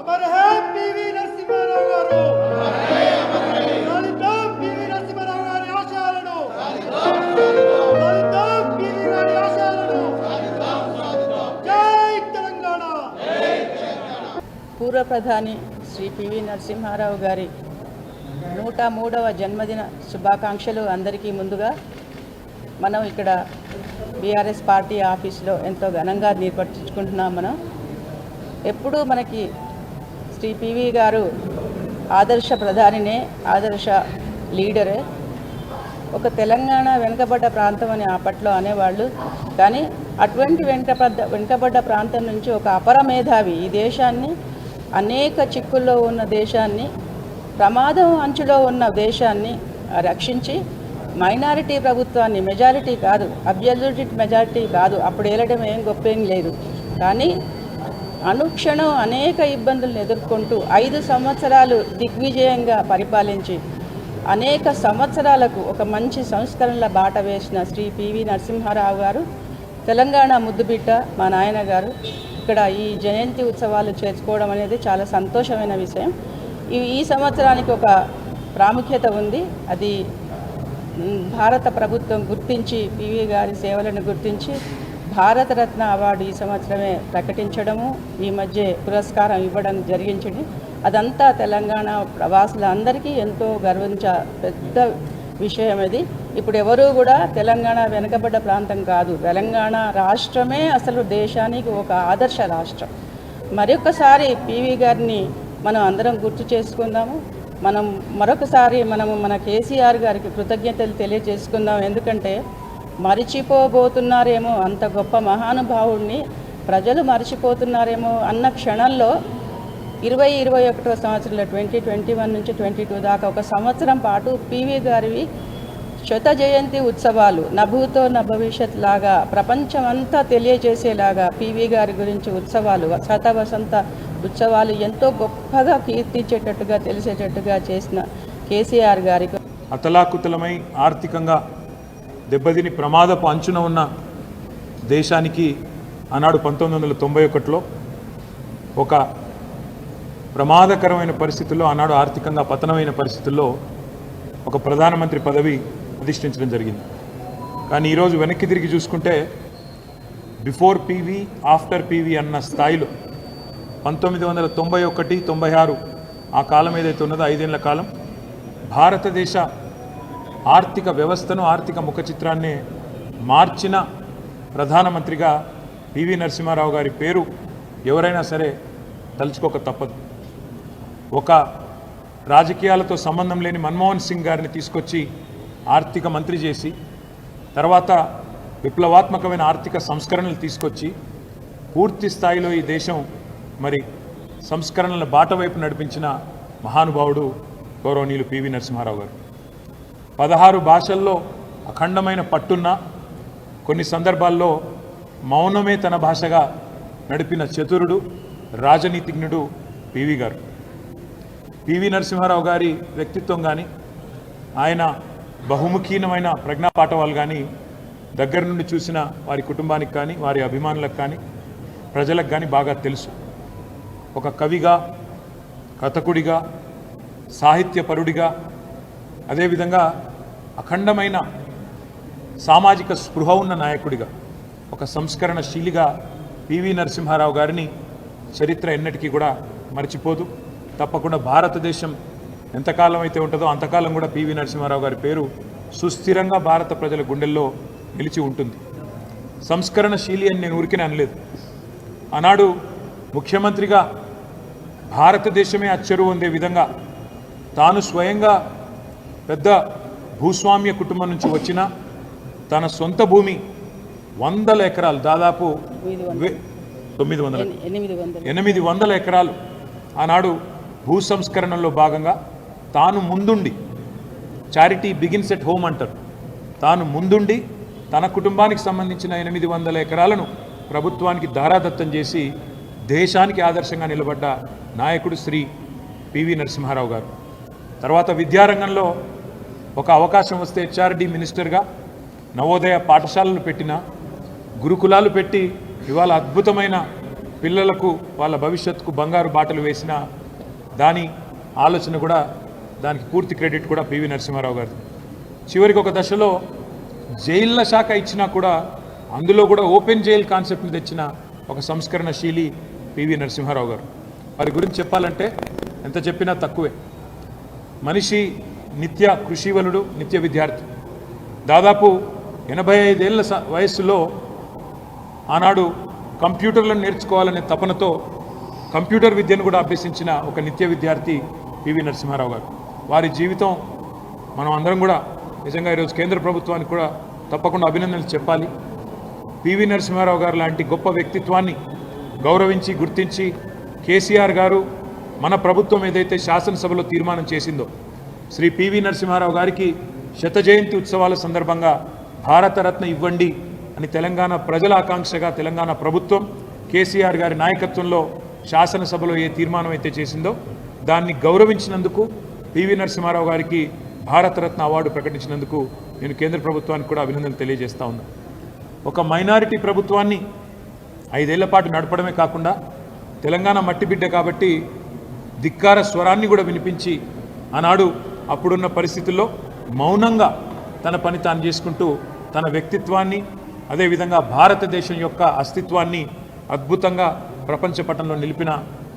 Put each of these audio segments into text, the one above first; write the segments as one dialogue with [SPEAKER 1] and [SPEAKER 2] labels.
[SPEAKER 1] Amar high PV Narasimha Rao గారు. సాధిద్దాం PV Narasimha Rao గారి ఆశయాలను. సాధిద్దాం పివి గారి ఆశయాలను. జై తెలంగాణ.
[SPEAKER 2] పూర్వ ప్రధాని శ్రీ పివి నరసింహారావు గారి 103వ జన్మదిన శుభాకాంక్షలు అందరికీ. ముందుగా మనం ఇక్కడ బీఆర్ఎస్ పార్టీ ఆఫీస్లో ఎంతో ఘనంగా నిర్వర్తించుకుంటున్నాం. మనం ఎప్పుడూ మనకి శ్రీ పివి గారు ఆదర్శ ప్రధానినే, ఆదర్శ లీడరే. ఒక తెలంగాణ వెనుకబడ్డ ప్రాంతం అని అప్పట్లో అనేవాళ్ళు. కానీ అటువంటి వెనుకబడ్డ ప్రాంతం నుంచి ఒక అపర మేధావి ఈ దేశాన్ని, అనేక చిక్కుల్లో ఉన్న దేశాన్ని, ప్రమాదం అంచులో ఉన్న దేశాన్ని రక్షించి మైనారిటీ ప్రభుత్వాన్ని, మెజారిటీ కాదు, అబ్సల్యూట్ మెజారిటీ కాదు, అప్పుడు ఏలడం ఏం గొప్పేం లేదు, కానీ అనుక్షణం అనేక ఇబ్బందులను ఎదుర్కొంటూ 5 సంవత్సరాలు దిగ్విజయంగా పరిపాలించి అనేక సంవత్సరాలకు ఒక మంచి సంస్కరణల బాట వేసిన శ్రీ పివి నరసింహారావు గారు, తెలంగాణ ముద్దుబిడ్డ మా నాయన గారు. ఇక్కడ ఈ జయంతి ఉత్సవాలు చేసుకోవడం అనేది చాలా సంతోషమైన విషయం. ఈ సంవత్సరానికి ఒక ప్రాముఖ్యత ఉంది. అది భారత ప్రభుత్వం గుర్తించి, పివి గారి సేవలను గుర్తించి భారతరత్న అవార్డు ఈ సంవత్సరమే ప్రకటించడము, ఈ మధ్య పురస్కారం ఇవ్వడం జరిగించింది. అదంతా తెలంగాణ ప్రవాసులందరికీ ఎంతో పెద్ద విషయం. అది ఇప్పుడు ఎవరూ కూడా తెలంగాణ వెనుకబడ్డ ప్రాంతం కాదు, తెలంగాణ రాష్ట్రమే అసలు దేశానికి ఒక ఆదర్శ రాష్ట్రం. మరొకసారి పివి గారిని మనం అందరం గుర్తు చేసుకుందాము. మనం మరొకసారి మన కేసీఆర్ గారికి కృతజ్ఞతలు తెలియజేసుకుందాం. ఎందుకంటే మరిచిపోబోతున్నారేమో, అంత గొప్ప మహానుభావుడిని ప్రజలు మరిచిపోతున్నారేమో అన్న క్షణంలో 2021వ సంవత్సరంలో 2021 నుంచి 22 దాకా ఒక సంవత్సరం పాటు పివి గారివి శత జయంతి ఉత్సవాలు నభూతో నభవిష్యత్ లాగా ప్రపంచమంతా తెలియజేసేలాగా పివి గారి గురించి ఉత్సవాలు, శత వసంత ఉత్సవాలు ఎంతో గొప్పగా కీర్తించేటట్టుగా, తెలిసేటట్టుగా చేసిన కేసీఆర్ గారికి
[SPEAKER 3] అతలాకుతలమై ఆర్థికంగా దెబ్బతిని ప్రమాదపు అంచున ఉన్న దేశానికి ఆనాడు 1991లో ఒక ప్రమాదకరమైన పరిస్థితుల్లో, ఆనాడు ఆర్థికంగా పతనమైన పరిస్థితుల్లో ఒక ప్రధానమంత్రి పదవి అధిష్ఠించడం జరిగింది. కానీ ఈరోజు వెనక్కి తిరిగి చూసుకుంటే బిఫోర్ పీవీ, ఆఫ్టర్ పీవీ అన్న స్థాయిలో 1991, 96 ఆ కాలం ఏదైతే ఉన్నదో 5 ఏళ్ల కాలం భారతదేశ ఆర్థిక వ్యవస్థను, ఆర్థిక ముఖ చిత్రాన్ని మార్చిన ప్రధానమంత్రిగా పివి నరసింహారావు గారి పేరు ఎవరైనా సరే తలుచుకోక తప్పదు. ఒక రాజకీయాలతో సంబంధం లేని మన్మోహన్ సింగ్ గారిని తీసుకొచ్చి ఆర్థిక మంత్రి చేసి, తర్వాత విప్లవాత్మకమైన ఆర్థిక సంస్కరణలు తీసుకొచ్చి పూర్తి స్థాయిలో ఈ దేశం మరి సంస్కరణల బాట వైపు నడిపించిన మహానుభావుడు గౌరవనీయులు పివి నరసింహారావు గారు. 16 భాషల్లో అఖండమైన పట్టున్న, కొన్ని సందర్భాల్లో మౌనమే తన భాషగా నడిపిన చతురుడు, రాజనీతిజ్ఞుడు పివి గారు. పివి నరసింహారావు గారి వ్యక్తిత్వం కానీ, ఆయన బహుముఖీనమైన ప్రజ్ఞాపాఠవాలు కానీ దగ్గర నుండి చూసిన వారి కుటుంబానికి కానీ, వారి అభిమానులకు కానీ, ప్రజలకు కానీ బాగా తెలుసు. ఒక కవిగా, కథకుడిగా, సాహిత్యపరుడిగా, అదేవిధంగా అఖండమైన సామాజిక స్పృహ ఉన్న నాయకుడిగా, ఒక సంస్కరణశీలిగా పివి నరసింహారావు గారిని చరిత్ర ఎన్నటికీ కూడా మర్చిపోదు. తప్పకుండా భారతదేశం ఎంతకాలం అయితే ఉంటుందో అంతకాలం కూడా పివి నరసింహారావు గారి పేరు సుస్థిరంగా భారత ప్రజల గుండెల్లో నిలిచి ఉంటుంది. సంస్కరణశీలి అని నేను ఊరికే అనలేదు. ఆనాడు ముఖ్యమంత్రిగా భారతదేశమే అచ్చరు పొందే విధంగా తాను స్వయంగా పెద్ద భూస్వామ్య కుటుంబం నుంచి వచ్చిన తన సొంత భూమి 100 ఎకరాలు, దాదాపు 800 ఎకరాలు ఆనాడు భూ సంస్కరణలో భాగంగా తాను ముందుండి, చారిటీ బిగిన్స్ ఎట్ హోమ్ అంటారు, తాను ముందుండి తన కుటుంబానికి సంబంధించిన 800 ఎకరాలను ప్రభుత్వానికి దారాదత్తం చేసి దేశానికి ఆదర్శంగా నిలబడ్డ నాయకుడు శ్రీ పివి నరసింహారావు గారు. తర్వాత విద్యారంగంలో ఒక అవకాశం వస్తే హెచ్ఆర్డి మినిస్టర్గా నవోదయ పాఠశాలలు పెట్టిన, గురుకులాలు పెట్టి ఇవాళ అద్భుతమైన పిల్లలకు వాళ్ళ భవిష్యత్తుకు బంగారు బాటలు వేసిన దాని ఆలోచన కూడా దానికి పూర్తి క్రెడిట్ కూడా పివి నరసింహారావు గారు. చివరికి ఒక దశలో జైళ్ళ శాఖ ఇచ్చినా కూడా అందులో కూడా ఓపెన్ జైల్ కాన్సెప్ట్ని తెచ్చిన ఒక సంస్కరణశీలి పివి నరసింహారావు గారు. వారి గురించి చెప్పాలంటే ఎంత చెప్పినా తక్కువే. మనిషి నిత్య కృషివలుడు, నిత్య విద్యార్థి. దాదాపు 85 ఏళ్ల వయస్సులో ఆనాడు కంప్యూటర్లను నేర్చుకోవాలనే తపనతో కంప్యూటర్ విద్యను కూడా అభ్యసించిన ఒక నిత్య విద్యార్థి పివి నరసింహారావు గారు. వారి జీవితం మనం అందరం కూడా నిజంగా ఈరోజు కేంద్ర ప్రభుత్వానికి కూడా తప్పకుండా అభినందనలు చెప్పాలి. పివి నరసింహారావు గారు లాంటి గొప్ప వ్యక్తిత్వాన్ని గౌరవించి గుర్తించి కేసీఆర్ గారు మన ప్రభుత్వం ఏదైతే శాసనసభలో తీర్మానం చేసిందో శ్రీ పివి నరసింహారావు గారికి 100వ జయంతి ఉత్సవాల సందర్భంగా భారతరత్న ఇవ్వండి అని తెలంగాణ ప్రజల ఆకాంక్షగా తెలంగాణ ప్రభుత్వం కేసీఆర్ గారి నాయకత్వంలో శాసనసభలో ఏ తీర్మానం అయితే చేసిందో దాన్ని గౌరవించినందుకు పివి నరసింహారావు గారికి భారతరత్న అవార్డు ప్రకటించినందుకు నేను కేంద్ర ప్రభుత్వానికి కూడా అభినందనలు తెలియజేస్తా ఉన్నా. ఒక మైనారిటీ ప్రభుత్వాన్ని 5 ఏళ్ల పాటు నడపడమే కాకుండా తెలంగాణ మట్టి బిడ్డ కాబట్టి ధిక్కార స్వరాన్ని కూడా వినిపించి ఆనాడు అప్పుడున్న పరిస్థితుల్లో మౌనంగా తన పని తాను చేసుకుంటూ తన వ్యక్తిత్వాన్ని అదేవిధంగా భారతదేశం యొక్క అస్తిత్వాన్ని అద్భుతంగా ప్రపంచ పటంలో నిలిపిన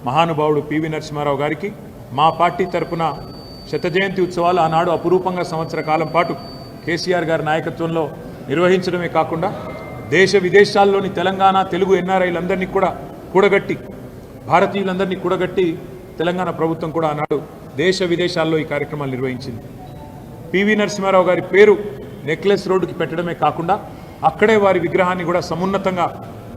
[SPEAKER 3] మహానుభావుడు పివి నరసింహారావు గారికి మా పార్టీ తరపున 100వ జయంతి ఉత్సవాలు ఆనాడు అపురూపంగా సంవత్సర కాలం పాటు కేసీఆర్ గారి నాయకత్వంలో నిర్వహించడమే కాకుండా దేశ విదేశాల్లోని తెలంగాణ తెలుగు ఎన్ఆర్ఐలందరినీ కూడా కూడగట్టి భారతీయులందరినీ కూడగట్టి తెలంగాణ ప్రభుత్వం కూడా ఆనాడు దేశ విదేశాల్లో ఈ కార్యక్రమాలు నిర్వహించింది. పివి నరసింహారావు గారి పేరు నెక్లెస్ రోడ్డుకి పెట్టడమే కాకుండా అక్కడే వారి విగ్రహాన్ని కూడా సమున్నతంగా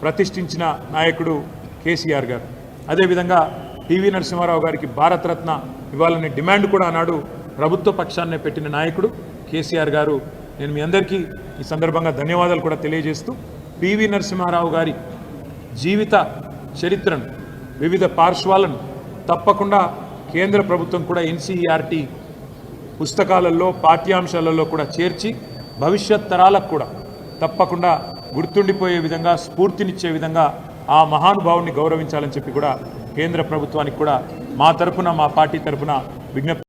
[SPEAKER 3] ప్రతిష్ఠించిన నాయకుడు కేసీఆర్ గారు. అదేవిధంగా పివి నరసింహారావు గారికి భారతరత్న ఇవ్వాలనే డిమాండ్ కూడా ఆనాడు ప్రభుత్వ పక్షాన్నే పెట్టిన నాయకుడు కేసీఆర్ గారు. నేను మీ అందరికీ ఈ సందర్భంగా ధన్యవాదాలు కూడా తెలియజేస్తూ పివి నరసింహారావు గారి జీవిత చరిత్రను వివిధ పార్శ్వాలను తప్పకుండా కేంద్ర ప్రభుత్వం కూడా ఎన్సీఈఆర్టీ పుస్తకాలలో పాఠ్యాంశాలలో కూడా చేర్చి భవిష్యత్ తరాలకు కూడా తప్పకుండా గుర్తుండిపోయే విధంగా స్ఫూర్తినిచ్చే విధంగా ఆ మహానుభావుని గౌరవించాలని చెప్పి కూడా కేంద్ర ప్రభుత్వానికి కూడా మా తరఫున మా పార్టీ తరఫున విజ్ఞప్తి